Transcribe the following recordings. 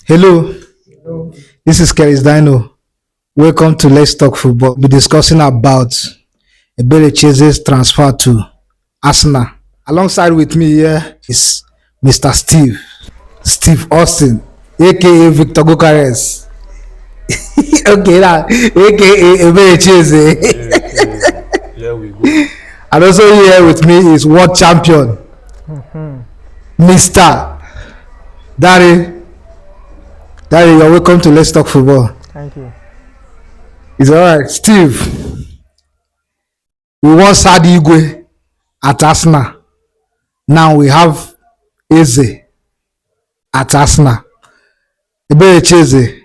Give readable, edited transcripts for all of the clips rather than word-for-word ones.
Hello, this is Keris Dino. Welcome to Let's Talk Football. We'll be discussing about Eberechi Eze's transfer to Arsenal. Alongside with me here is Mr. Steve Austin, aka Victor Gokares. Okay, now, aka Eberechi Eze. Okay, here we go. And also here with me is world champion, Mr. Dari. Dari, you're welcome to Let's Talk Football. Thank you. It's alright. Steve, we once had Igwe at Arsenal. Now we have Eze at Arsenal. Eberechi Eze,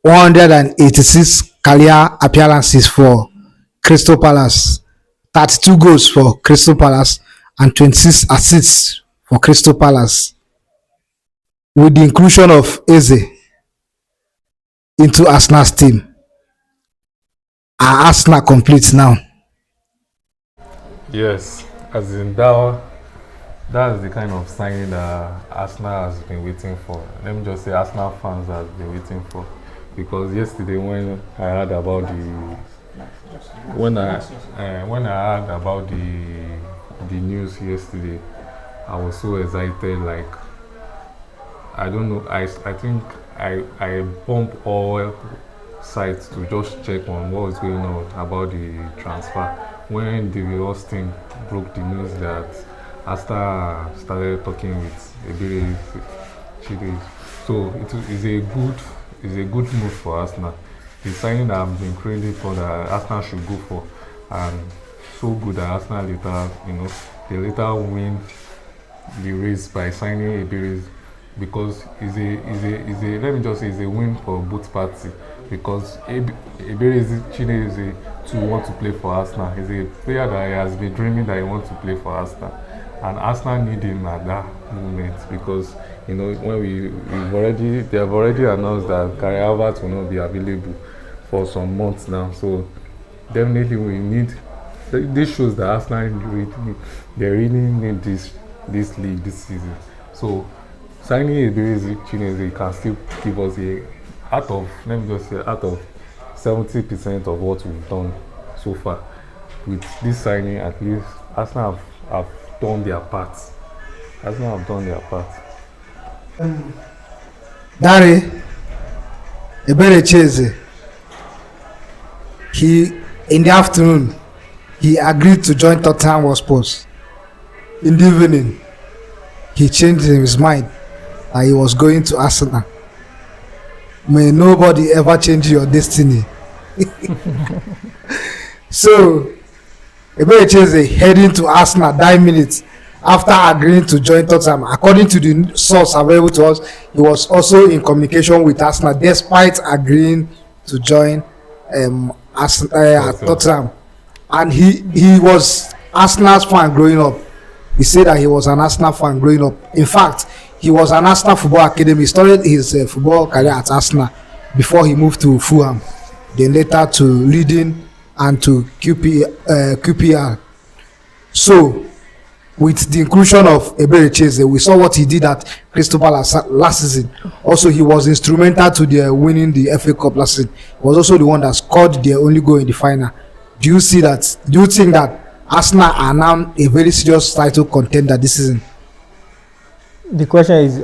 186 career appearances for Crystal Palace, 32 goals for Crystal Palace, and 26 assists for Crystal Palace. With the inclusion of Eze into Arsenal's team, are Arsenal complete now? Yes, as in that's the kind of signing that Arsenal has been waiting for. Let me just say Arsenal fans have been waiting for. Because yesterday when I heard about the news yesterday, I was so excited. Like, I don't know, I think I bumped all sites to just check on what was going on about the transfer. When David Austin broke the news that Arsenal started talking with Eberechi, so it is a good move for Arsenal. The signing that I've been craving for that Arsenal should go for, and so good that Arsenal they later win the race by signing Eberechi, because it's a let me just say it's a win for both parties, because Eberechi to want to play for Arsenal. He's a player that he has been dreaming that he wants to play for Arsenal, and Arsenal need him at that moment, because when they have already announced that Kai Havertz will not be available for some months now. So definitely we need. This shows that Arsenal really need this league this season. So signing Eberechi can still give us out of 70% of what we've done so far. With this signing, at least Arsenal have done their part. Dari, Eberechi Eze, in the afternoon, he agreed to join Tottenham Hotspur. In the evening, he changed his mind that he was going to Arsenal. May nobody ever change your destiny. So, Eberechi Eze heading to Arsenal 9 minutes after agreeing to join Tottenham. According to the source available to us, he was also in communication with Arsenal despite agreeing to join Tottenham. And he was Arsenal's fan growing up. He said that he was an Arsenal fan growing up. In fact, he was an Arsenal Football Academy. He started his football career at Arsenal before he moved to Fulham, then later to Leading and to QPR. So, with the inclusion of Eberechi Eze, we saw what he did at Crystal Palace last season. Also, he was instrumental to their winning the FA Cup last season. He was also the one that scored their only goal in the final. Do you think that Arsenal are now a very serious title contender this season? The question is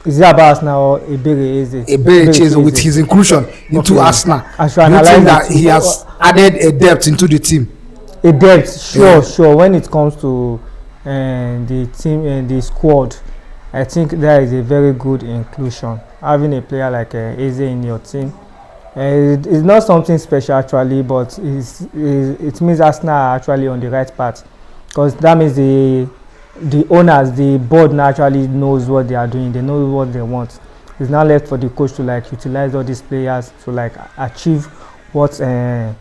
it about Arsenal or Eberechi Eze with his inclusion into Arsenal? Do you think that he has added a depth into the team? A depth, sure. When it comes to the team and the squad, I think that is a very good inclusion. Having a player like Eze in your team, it's not something special actually, but it means Arsenal are actually on the right path, because that means the owners, the board naturally knows what they are doing. They know what they want. It's now left for the coach to utilize all these players to achieve what the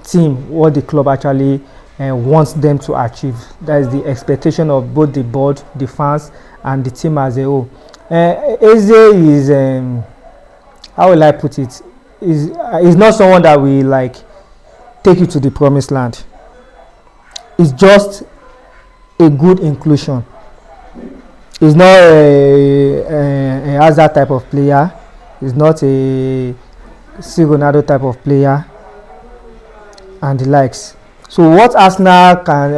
team, what the club actually wants them to achieve. That is the expectation of both the board, the fans, and the team as a whole. Eze is how will I put it? Is not someone that will take you to the promised land. It's just a good inclusion. He's not a Hazard type of player. He's not a C Ronaldo type of player, and the likes. So what Arsenal can,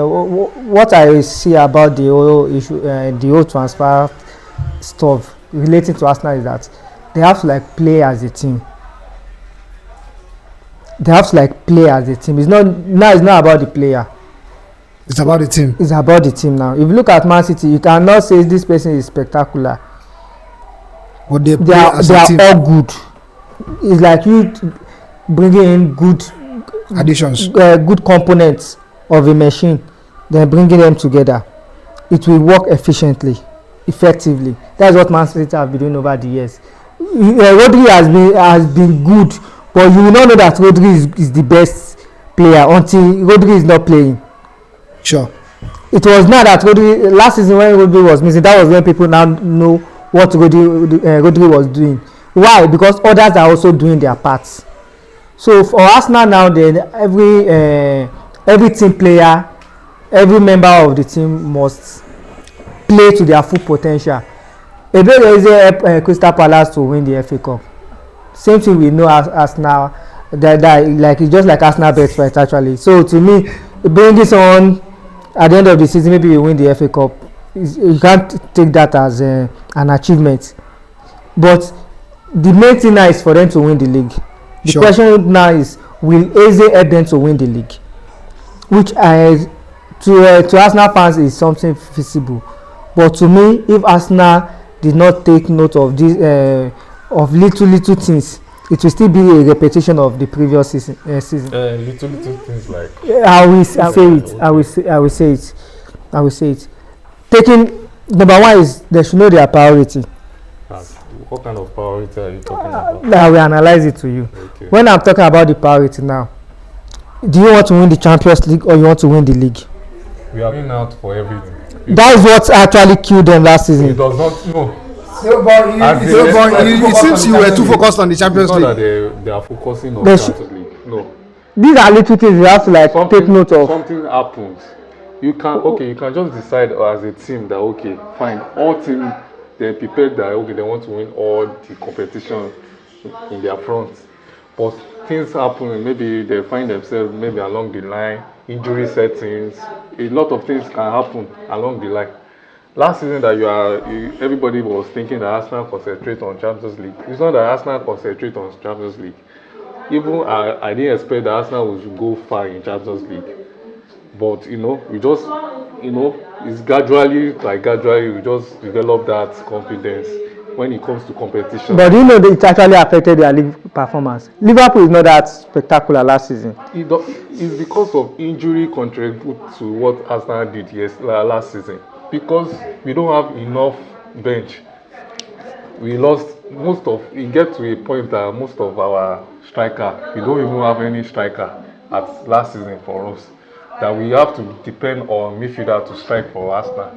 what I see about the whole issue, the whole transfer stuff relating to Arsenal is that they have to like play as a team. They have to like play as a team. It's not now. It's not about the player. It's about the team. It's about the team now. If you look at Man City, you cannot say this person is spectacular. But they They play are as they a are team. all good. It's like you bringing in Additions. good components of a machine, then bringing them together. It will work efficiently, effectively. That's what Man City have been doing over the years. Rodri has been good, but you will not know that Rodri is the best player until Rodri is not playing. Sure. It was not that Rodri last season when Rodri was missing. That was when people now know what Rodri was doing. Why? Because others are also doing their parts. So for Arsenal now, then every team player, every member of the team must play to their full potential. Eberechi Eze Crystal Palace to win the FA Cup. Same thing we know as Arsenal. That like it's just like Arsenal best fight actually. So to me, bringing someone at the end of the season, maybe you win the FA Cup. You can't take that as an achievement. But the main thing now is for them to win the league. The Sure. question now is, will Eze help them to win the league? Which to Arsenal fans is something feasible. But to me, if Arsenal did not take note of this of little things, it will still be a repetition of the previous season. Little things like I will say it. I will say it. Taking number one is they should know their priority. what kind of priority are you talking about? I will analyze it to you. Okay. When I'm talking about the priority now, do you want to win the Champions League or you want to win the league? We are in out for everything. That is what actually killed them last It season. does not no. It seems you were too focused on the Champions It's not League. that they are focusing on They Champions League. No. These are little things you have to like take note of. Something happens. You can just decide as a team that okay, fine. All team they're prepared that okay they want to win all the competition in their front. But things happen, maybe they find themselves maybe along the line, injury settings, a lot of things can happen along the line. Last season that everybody was thinking that Arsenal concentrate on Champions League. It's not that Arsenal concentrate on Champions League. Even I didn't expect that Arsenal would go far in Champions League. But we just it's gradually we just develop that confidence when it comes to competition. But do you know that it actually affected their league performance? Liverpool is not that spectacular last season. It's because of injury contribute to what Arsenal did last season. Because we don't have enough bench. We lost it get to a point that most of our striker, we don't even have any striker at last season for us. That we have to depend on midfielder to strike for Arsenal.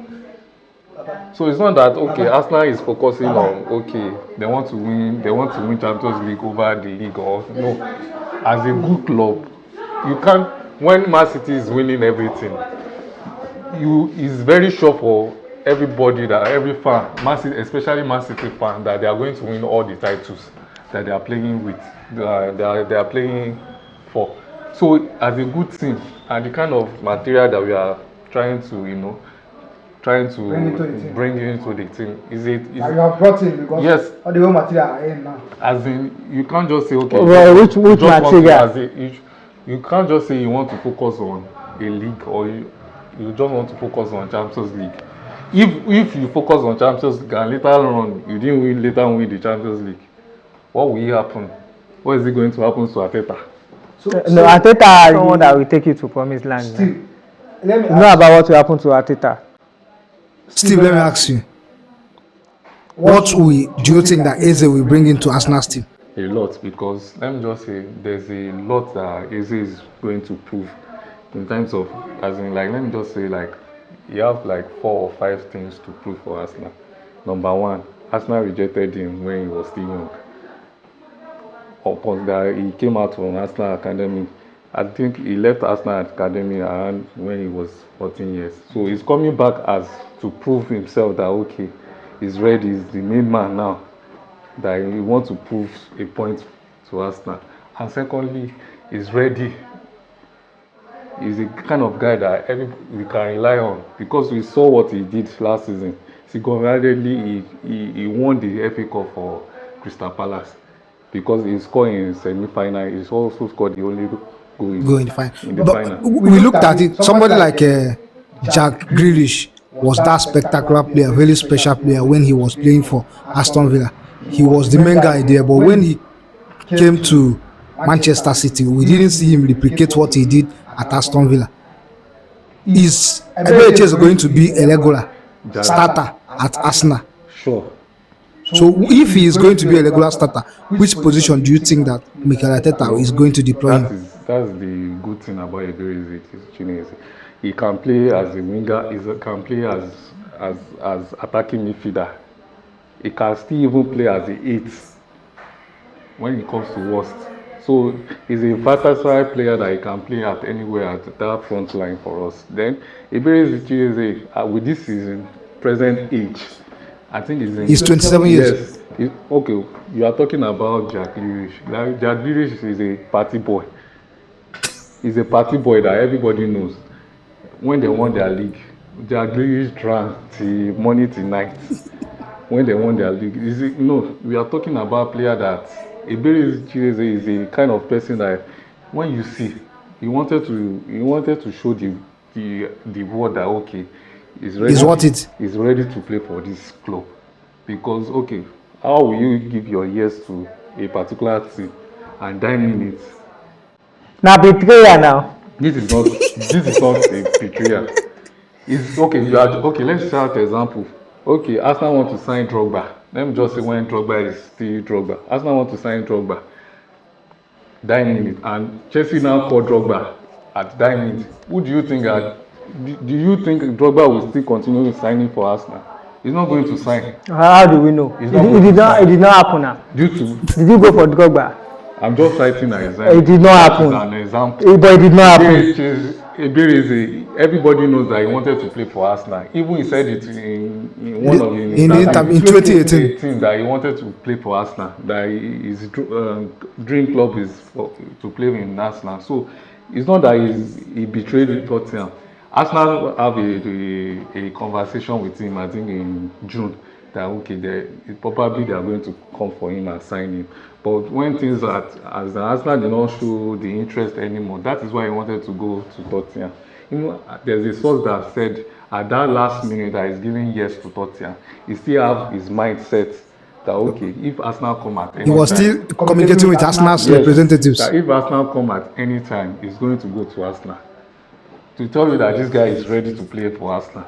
So it's not that okay, Arsenal is focusing on okay, they want to win Champions League over the league or no. As a good club, you can't when Man City is winning everything, it's very sure for everybody that every fan, especially Man City fan, that they are going to win all the titles that they are playing with, they are playing for. So as a good team and the kind of material that we are trying to bring into the team You have brought in because yes, all the raw material are in now. as in you can't just say okay. Well, which material? You can't just say you want to focus on a league or you just want to focus on Champions League. If you focus on Champions League and later on you didn't win the Champions League, what will happen? What is it going to happen to Arteta? No, Arteta is someone that will take you to promised land. Steve, let me It's not about what will happen to Arteta. Steve, let me ask you. What do you think that Eze will bring into Arsenal's team? A lot, because let me just say there's a lot that Eze is going to prove in terms of let me just say you have 4 or 5 things to prove for Arsenal. Number one, Arsenal rejected him when he was still young. Upon that he came out from Arsenal Academy, I think he left Arsenal Academy around when he was 14 years. So he's coming back as to prove himself that okay, he's ready, he's the main man now. That he wants to prove a point to Arsenal. And secondly, he's ready. He's the kind of guy that we can rely on because we saw what he did last season. Single-handedly, he won the FA Cup for Crystal Palace because he scored in semi-final. He's also scored the only goal Go in the final. in the But final. we looked at it. Somebody like Jack Grealish was that spectacular player, very special player when he was playing for Aston Villa. He was the main guy there, but when he came to Manchester City, we didn't see him replicate what he did at Aston Villa. Is Eberechi Eze going to be a regular starter at Arsenal? Sure. So if he is going to be a regular starter, which position do you think that Mikel Arteta is going to deploy him? That's the good thing about Eberechi Eze. He can play as a winger. He can play as attacking midfielder. He can still even play as the eighth when it comes to worst. So he's a versatile player that he can play at anywhere at that front line for us. Then Eberechi Eze, with this season, present age, I think he's 27 years. Yes. Okay, you are talking about Jack Grealish. Jack Grealish is a party boy. He's a party boy that everybody knows. When they won their league, Jack Grealish drank till morning till night. When they won their league, we are talking about a player that Eberechi Eze is a kind of person that when you see, he wanted to show the world that okay, he's ready to play for this club. Because okay, how will you give your years to a particular team and 9 minutes? Now betrayer now. This is not a betrayal. It's okay. Let's start example. Okay, Arsenal want to sign Drogba. Let me just say when Drogba is still Drogba. Arsenal want to sign Drogba. 9 minutes, and Chelsea now call Drogba at 9 minutes. Who do you think do you think Drogba will still continue signing for Arsenal? He's not going to sign. How do we know? It did not happen now. Did you go for Drogba? I'm just citing an example. It did not happen. An example. But it did not happen. Eberechi, everybody knows that he wanted to play for Arsenal. Even he said it in one of his in 2018 that he wanted to play for Arsenal. That his dream club is to play in Arsenal. So it's not that he betrayed Tottenham. Arsenal have a conversation with him, I think in June, that okay, probably they are going to come for him and sign him. But when things as the Arsenal did not show the interest anymore, that is why he wanted to go to Tottenham. There's a source that said at that last minute that he's giving yes to Tottenham, he still have his mind set that okay, if Arsenal come at any time, he was still communicating with Arsenal's representatives. That if Arsenal come at any time, he's going to go to Arsenal. To tell you that this guy is ready to play for Arsenal.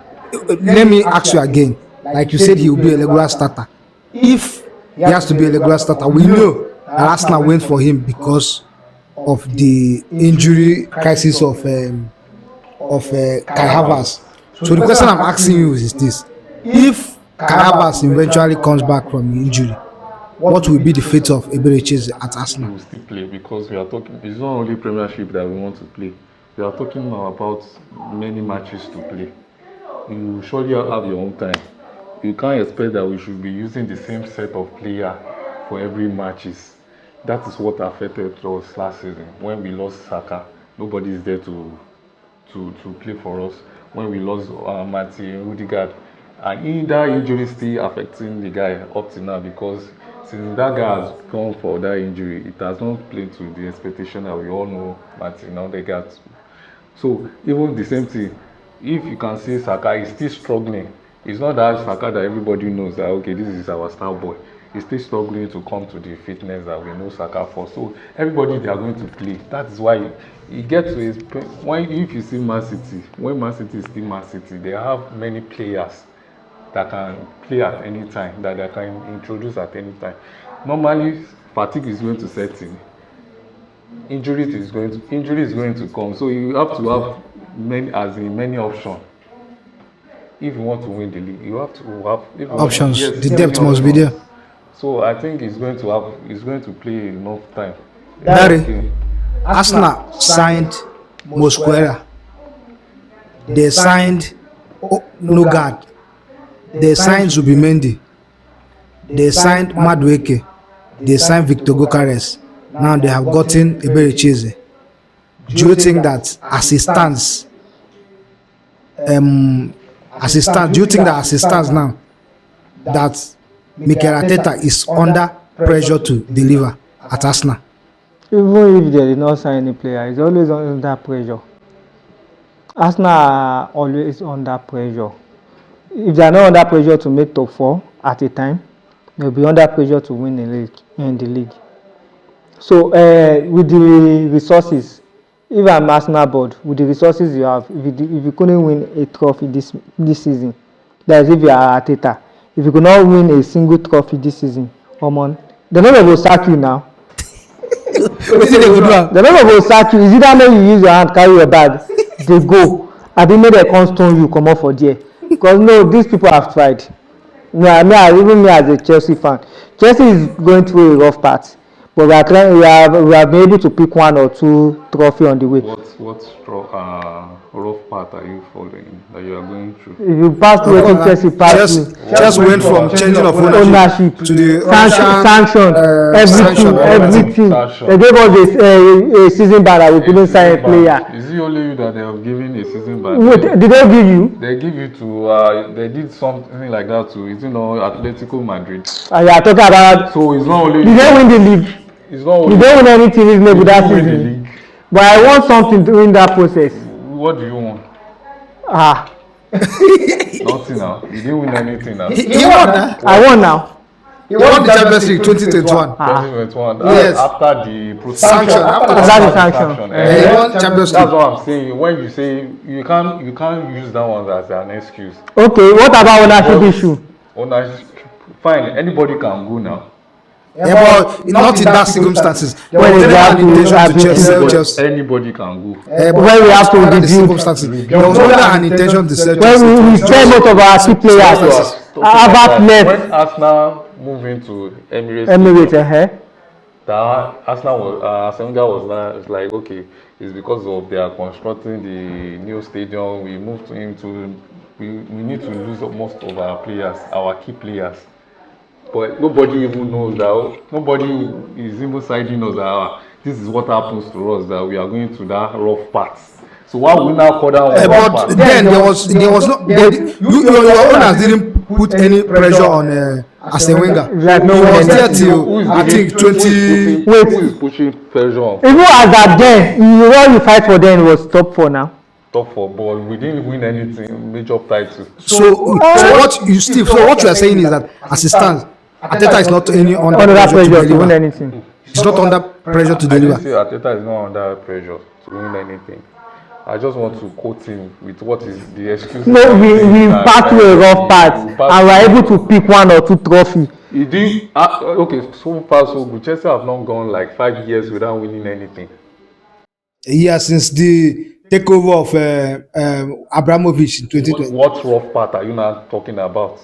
Let me ask you again. Like you said, he will be a regular starter. If he has to be a regular starter, we know that Arsenal went for him because of the injury crisis of Kai Havertz. So the question I'm asking you is this: if Kai Havertz eventually comes back from injury, what will be the fate of Eberechi Eze at Arsenal? We will still play because we are talking. It's not only Premiership that we want to play. We are talking now about many matches to play. You surely have your own time. You can't expect that we should be using the same set of players for every matches. That is what affected us last season. When we lost Saka, nobody is there to play for us. When we lost Martin Rudiger, and that injury still affecting the guy up to now because since that guy has gone for that injury, it has not played to the expectation that we all know Martin Rudiger. So even the same thing, if you can see Saka is still struggling. It's not that Saka that everybody knows that okay, this is our star boy. He's still struggling to come to the fitness that we know Saka for. So everybody they are going to play. That is why he gets to his if you see Man City, when Man City is still Man City, they have many players that can play at any time, that they can introduce at any time. Normally, fatigue is going to set in. Injury is going to come. So you have to have many options. If you want to win the league, you have to have options. The depth must be there. So I think he's going to play enough time. Larry, Arsenal signed Mosquera. They signed Nogard. They signed Zubimendi. They signed Madueke. They signed Victor Gokares. Now they have gotten Eberechi Eze. Do you think that as it stands, do you think that as it stands now, that Mikel Arteta is under pressure to deliver at Arsenal? Even if they did not sign any player, he's always under pressure. Arsenal are always under pressure. If they are not under pressure to make top 4 at a time, they'll be under pressure to win the league. So with the resources, if I'm Arsenal board, with the resources you have, if you couldn't win a trophy this season, that is if you are Arteta, if you could not win a single trophy this season, come on, they're not going to sack you now. They're not going to sack you. Is it that when you use your hand, carry your bag, they go. I didn't know they can't stone you, come out for there. Because no, these people have tried. Even me as a Chelsea fan, Chelsea is going through a rough patch, but we have been able to pick 1 or 2 trophy on the way. What rough path are you following that you are going through? If you pass through, Chelsea passed through. Just went from changing of ownership to the sanction, everything. They gave us a season ban that we couldn't sign a player. Is it only you that they have given a season ban? Wait, did they give you? They give you to they did something like that to Atletico Madrid. And you are talking about. So it's not only. Did they win the league? It's not only. Did they win anything reasonable that season? But I want something during that process. What do you want? Nothing now. You didn't win anything now. He won now. I won now. He won the Champions League 2021. 2021. Yes. After the Sanction. After the sanction. He won Champions League. That's what I'm saying. When you say you can't use that one as an excuse. Okay, what about ownership issue? Ownership, fine. Anybody can go now. Yeah, but not in that circumstances. When There was we have never an intention to sell Anybody, Chelsea. anybody can go. But when we have to under the review. circumstances, there was never an intention to sell Chelsea. When we sell most of our key players, about left. When Arsenal moved into Emirates, that Arsenal was like, okay, it's because of they are constructing the new stadium. We moved into we need to lose most of our players, our key players. But nobody even knows that. Nobody is even citing us that this is what happens to us, that we are going through that rough path. So why we now call that one rough But path? then there was no. Your owners didn't put any pressure on Arsene Wenger. Like no He was one there else. till I think 20. Who is pushing pressure on Even as that then, what you fight for then was top 4 now. top 4 ball? We didn't win anything major title. So what you are saying is that as it stands, Arteta is not any under Under that pressure to pressure to win deliver. anything. He's not under pressure to I didn't deliver. say Arteta is not under pressure to win anything. I just want to quote him with what is the excuse. No, we passed through a rough patch and we're able to pick 1 or 2 trophy. He did okay, so far so good. Chelsea have not gone like 5 years without winning anything. Yeah, since the takeover of Abramovich in 2020. What rough part are you now talking about?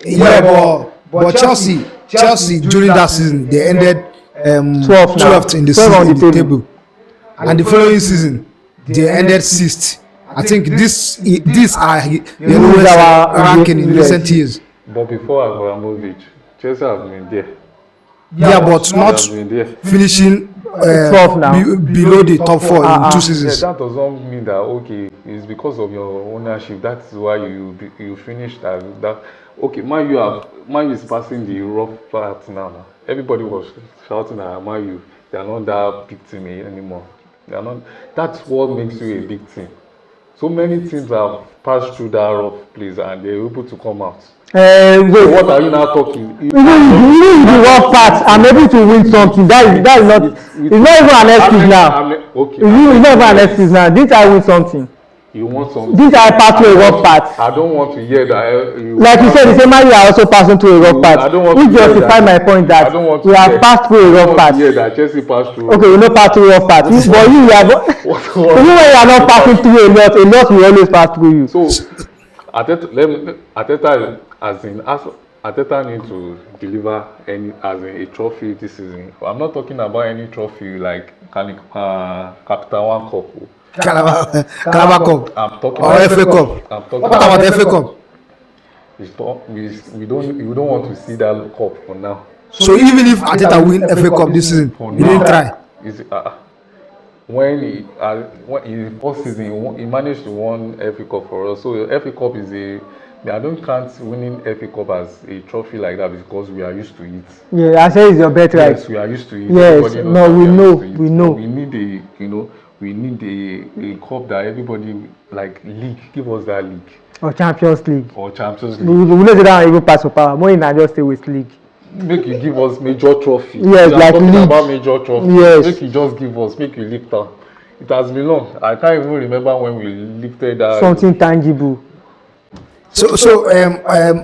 Yeah, but Chelsea during that season they ended 12th in the 12 season on the in the table, and the following season they ended 6th. I think these are the lowest ranking in recent years. But before Abramovich, Chelsea have been there. Yeah, but not They have been there. finishing 12 now. below the top 4 in 2 Yeah, seasons. that doesn't mean that okay, it's because of your ownership. That's why you finished that. Okay, Man U is passing the rough part now. Everybody was shouting that Man U, they are not that big team anymore. They are not. That's what makes you a big team. So many teams have passed through that rough place and they're able to come out. So Wait, what are you now talking? even the rough part, I'm able to win something. That is not. It's not even an excuse now. Okay. It's not even an excuse now. Didn't I win something? You want something? Didn't I pass through a rough part? I don't want to hear that. Like you said, the same man you are also passing through a rough I part. don't want Which to hear justify that. my point I that don't want to we have hear. passed through a rough part. Yeah, that Chelsea passed through. Okay, we no pass through rough part. But you are not. Even when you are not passing through a lot will always pass through you. So Arteta as in Arteta need to deliver any as in a trophy this season. I'm not talking about any trophy like Capital One Cup. Carabao Cup I'm talking or about FA Cup. I'm talking What about FA Cup? we don't want to see that cup for now. So even if Arteta win FA Cup this season, For he didn't now, try. is when in the first season he managed to win FA Cup for us. So FA Cup is I don't count winning FA Cup as a trophy like that because we are used to it. Yeah, I say it's your bet, right? Yes, we are used to it. Yes, Everybody knows no, that we are know, used to it. we know. We need a cup that everybody like league. Give us that league Or Champions League. or Champions We League. know that even pass for power. More in just stay with league. Make you give us major trophy. Yes, I'm like talking league. about major trophy. Yes. Make you just give us. Make you lift up. It has been long. I can't even remember when we lifted that. Something tangible.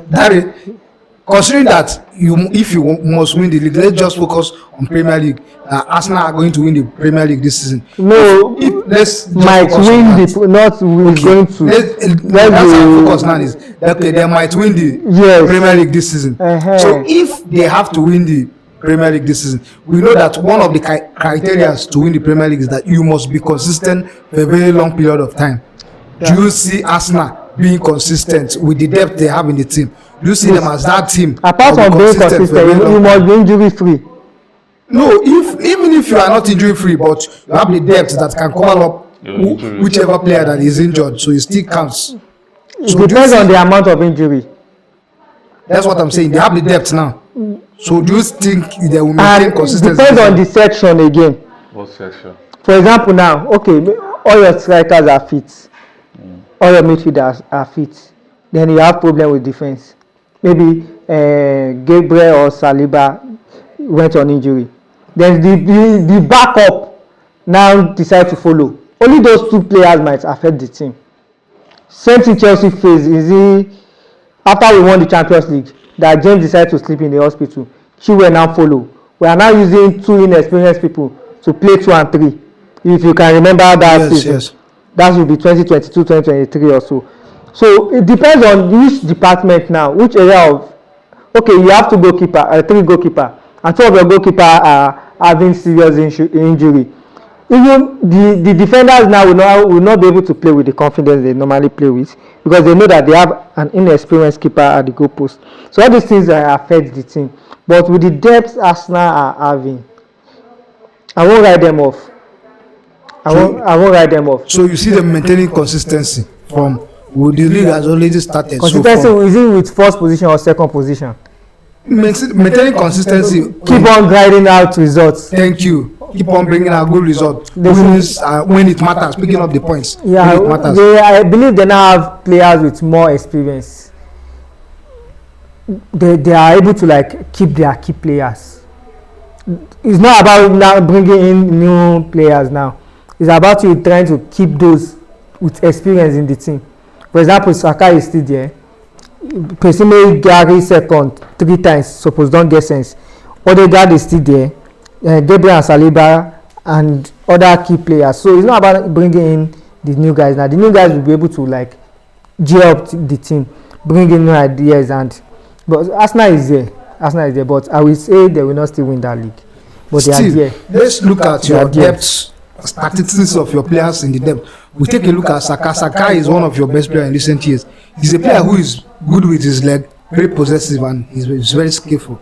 Dari, considering that if you must win the league, let's just focus on Premier League. Arsenal are going to win the Premier League this season. No, Let's just might focus on win that. the not win Okay. going to. That's our focus now is okay, they might win the Yes. Premier League this season. So if they have to win the Premier League this season, we know that one of the criteria to win the Premier League is that you must be consistent for a very long period of time. Do you see Arsenal being consistent with the depth they have in the team? Do you see them as that team? Apart that from will be being consistent, for a very long you time? must be injury free. No, even if you are not injury free, but you have the depth that can cover up whichever player that is injured, so it still counts. It So do you depends see- on the amount of injury. That's what I'm saying. They have the depth now. So do you think they will maintain And it consistency? depends on the section again. What section? For example, now, okay, all your strikers are fit, all your midfielders are fit. Then you have problem with defense. Maybe Gabriel or Saliba went on injury. Then the backup now decide to follow. Only those two players might affect the team. Same thing Chelsea face. After we won the Champions League, that James decided to sleep in the hospital. Chilwell now follow. We are now using two inexperienced people to play 2 and 3. If you can remember that season, Yes. that will be 2022, 2023 or so. So it depends on which department now, which area of. Okay, you have 2 goalkeeper, 3 goalkeeper, and 2 of your goalkeeper are having serious injury. Even the defenders now will not be able to play with the confidence they normally play with because they know that they have an inexperienced keeper at the goal post. So all these things affect the team. But with the depth Arsenal are having, I won't write them off. I won't write them off. So you see them maintaining consistency from the league has already started. Consistency So is it with first position or second position? maintaining consistency. Keep on grinding out results. Thank you. Keep on bringing out good results. When it matters, picking up the points. Yeah, when it matters. I believe they now have players with more experience. They are able to like keep their key players. It's not about now bringing in new players now. It's about you trying to keep those with experience in the team. For example, Saka is still there. Personally, Gary second 3 times, suppose don't get sense. Odegaard is still there. Gabriel and Saliba and other key players. So it's not about bringing in the new guys now. The new guys will be able to like gear up the team, bring in new ideas, but Arsenal is there. But I will say they will not still win that league. But they are there. Let's look at They are your there. depth statistics of your players in the depth. We take a look at Saka. Saka is one of your best players in recent years. He's a player who is good with his leg, very possessive, and he's very skillful.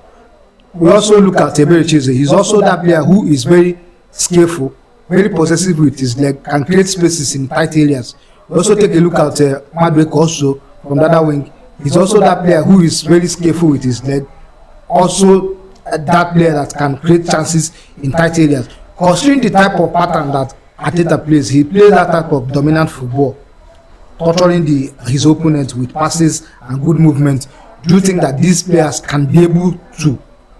We also look at Eberechi Eze. He's also that player who is very skillful, very possessive with his leg, can create spaces in tight areas. We also take a look at Madwek also from the other wing. He's also that player who is very skillful with his leg. Also that player that can create chances in tight areas. Considering the type of pattern that Arteta plays, he plays that type of dominant football, torturing his opponent with passes and good movement. Do you think that these players can be able to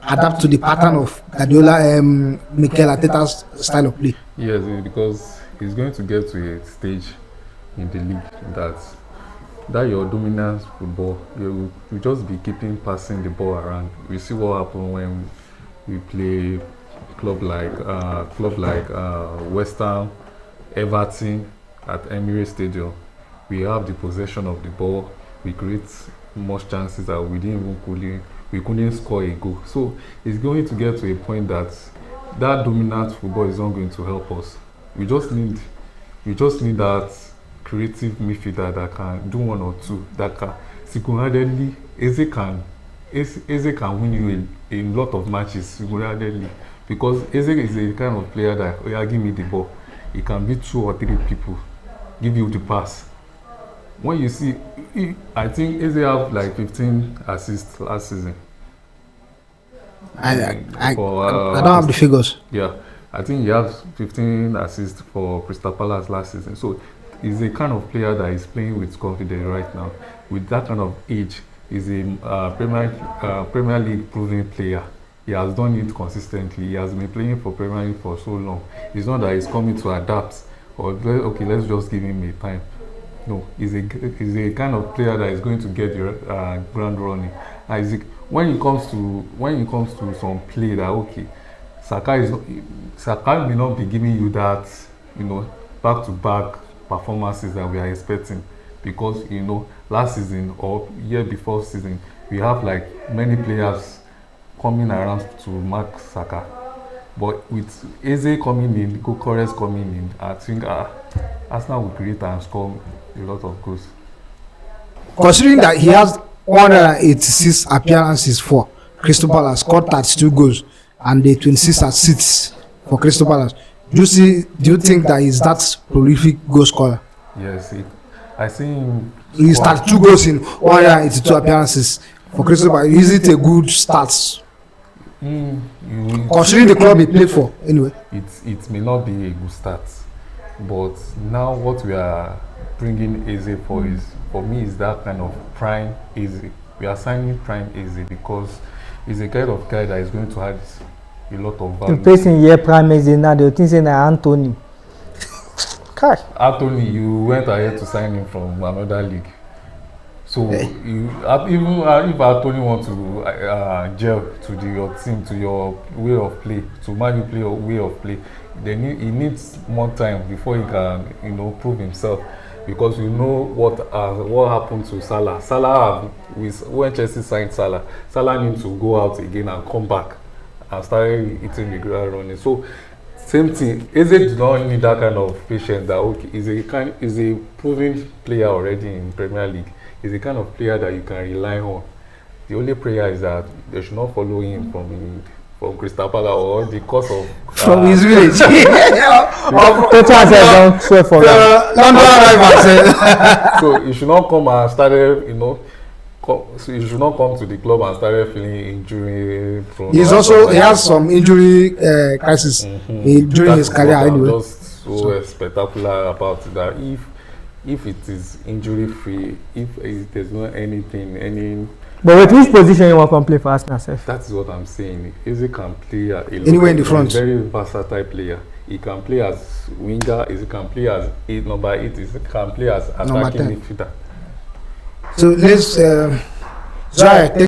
adapt to the pattern of Guardiola, Mikel Arteta's style of play? Yes, because he's going to get to a stage in the league that your dominant football, you just be keeping passing the ball around. We see what happens when we play club like West Ham, Everton at Emirates Stadium. We have the possession of the ball. We create much chances that we couldn't score a goal. So it's going to get to a point that dominant football is not going to help us. We just need that creative midfielder that can do one or two, that can single-handedly. Eze can win you a lot of matches single-handedly, because Eze is a kind of player that, oh yeah, give me the ball, he can beat 2 or 3 people, give you the pass. When you see, I think Eze have like 15 assists last season. I don't have the figures. Yeah, I think he has 15 assists for Crystal Palace last season. So he's a kind of player that is playing with confidence right now. With that kind of age, he's a Premier League proven player. He has done it consistently. He has been playing for Premier League for so long. It's not that he's coming to adapt or okay, let's just give him a time. No, he's a kind of player that is going to get the ground running. Isaac, when it comes to some play that, okay, Saka may not be giving you that, back-to-back performances that we are expecting, because last season or year before season we have like many players coming around to mark Saka, but with Eze coming in, Gokores coming in, I think Arsenal will create and score a lot of goals. Considering that he has 186 appearances for Crystal Palace, scored 32 goals, and the 26 assists for Crystal Palace, do you think that he's that prolific goal scorer? Yes, I see him. He's 32 goals in 182 appearances for Crystal Palace. Is it a good start? Considering the club he played for, anyway. It may not be a good start, but now what we are bringing Eze for is that kind of prime Eze. We are signing prime Eze because he's a kind of guy that is going to add a lot of value. The person here prime Eze now, the thing saying that Anthony. Gosh. Anthony, you went ahead to sign him from another league. So even if Anthony wants to gel to your team, to your way of play, to Man U play way of play, then he needs more time before he can prove himself. Because what happened to Salah. When Chelsea signed Salah needs to go out again and come back and start hitting the ground running. So same thing, Eze does not need that kind of patience. That okay, is a proven player already in Premier League. He's the kind of player that you can rely on. The only prayer is that they should not follow him from Crystal Palace or the course of from his village. So you should not come and started, so you should not come to the club and started feeling injury prone. He has some injury crisis during his career anyway. Just so spectacular about it, that if it is injury free, if there's not anything. But with which position you want to play for Arsenal? That is what I'm saying. Eze can play anywhere in the front. He's a very versatile player. He can play as winger. He can play as number 8. He can play as attacking midfielder. So let's